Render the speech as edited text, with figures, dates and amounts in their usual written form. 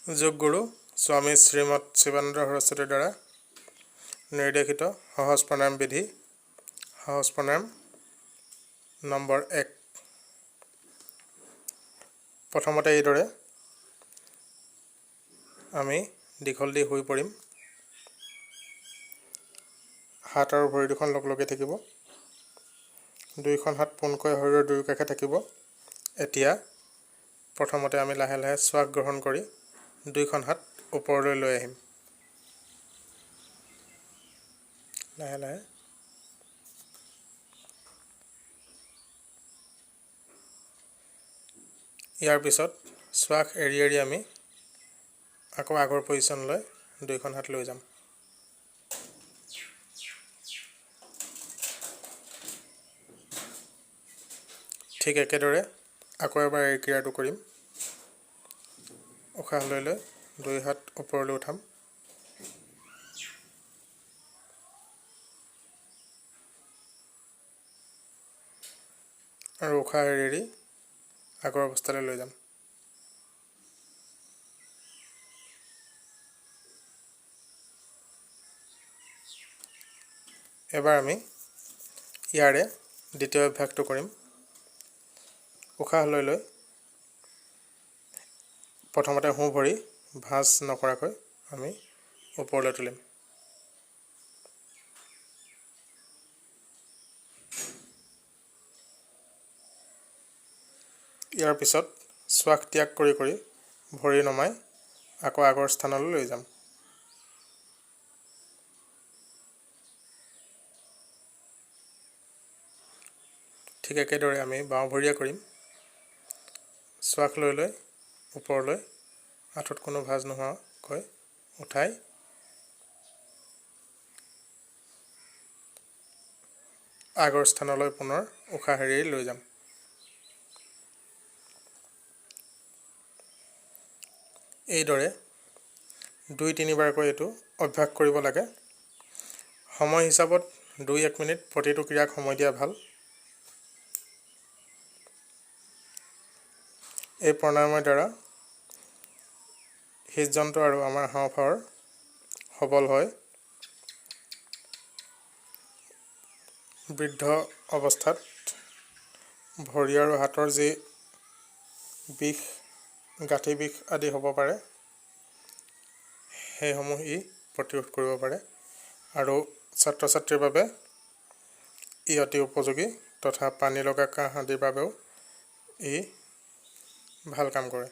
যোগগুৰু স্বামী শ্ৰীমৎ শিৱানন্দ সৰস্বতীৰ দ্বাৰা নিৰ্দেশিত সহজ প্ৰণায়াম বিধি সহজ প্ৰণায়াম নম্বৰ 1। প্ৰথমতে এইদৰে আমি দীঘল দি শুই পৰিম। হাত আৰু ভৰি দুখন লগলগি থাকিব। দুইখন হাত পোনকৈ শৰীৰৰ দুয়ো কাষে থাকিব। এতিয়া প্ৰথমতে আমি লাহে লাহে শ্বাস গ্ৰহণ কৰি দুইখন হাত ওপৰলৈ লৈ আহিম। লাহে লাহে ইয়াৰ পিছত শ্বাস এৰি এৰি আমি আকৌ আগৰ পজিশ্যনলৈ দুইখন হাত লৈ যাম। ঠিক একেদৰে আকৌ এবাৰ এই ক্ৰিয়াটো কৰিম। উশাহ লৈ লৈ দুই হাত ওপৰলৈ উঠাম। আৰু উশাহ এৰি এৰি আগৰ অৱস্থালৈ লৈ যাম। এবাৰ আমি ইয়াৰে দ্বিতীয় অভ্যাসটো কৰিম। উশাহ লৈ লৈ প্ৰথমতে সোঁ ভৰি ভাঁজ নকৰাকৈ আমি ওপৰলৈ তুলিম। ইয়াৰ পিছত শ্বাস ত্যাগ কৰি কৰি ভৰি নমাই আকৌ আগৰ স্থানলৈ লৈ যাম। ঠিক একেদৰে আমি বাওঁভৰিয়ে কৰিম। শ্বাস লৈ লৈ ওপৰলৈ আঁঠুত কোনো ভাঁজ নোহোৱাকৈ উঠাই আগৰ স্থানলৈ পুনৰ উশাহ এৰি লৈ যাম। এইদৰে 2-3বাৰকৈ এইটো অভ্যাস কৰিব লাগে। সময় হিচাপত 2-1 মিনিট প্ৰতিটো ক্ৰিয়াক সময় দিয়া ভাল। এই প্ৰণায়ামৰ দ্বাৰা হৃদযন্ত্ৰ আৰু আমাৰ হাওঁফাওৰ সবল হয়। বৃদ্ধ অৱস্থাত ভৰি আৰু হাতৰ যি বিষ, গাঁঠি বিষ আদি হ'ব পাৰে সেইসমূহ ই প্ৰতিৰোধ কৰিব পাৰে আৰু ছাত্ৰ ছাত্ৰীৰ বাবে ই অতি উপযোগী তথা পানী লগা কাহ আদিৰ বাবেও ই ভাল কাম কৰে।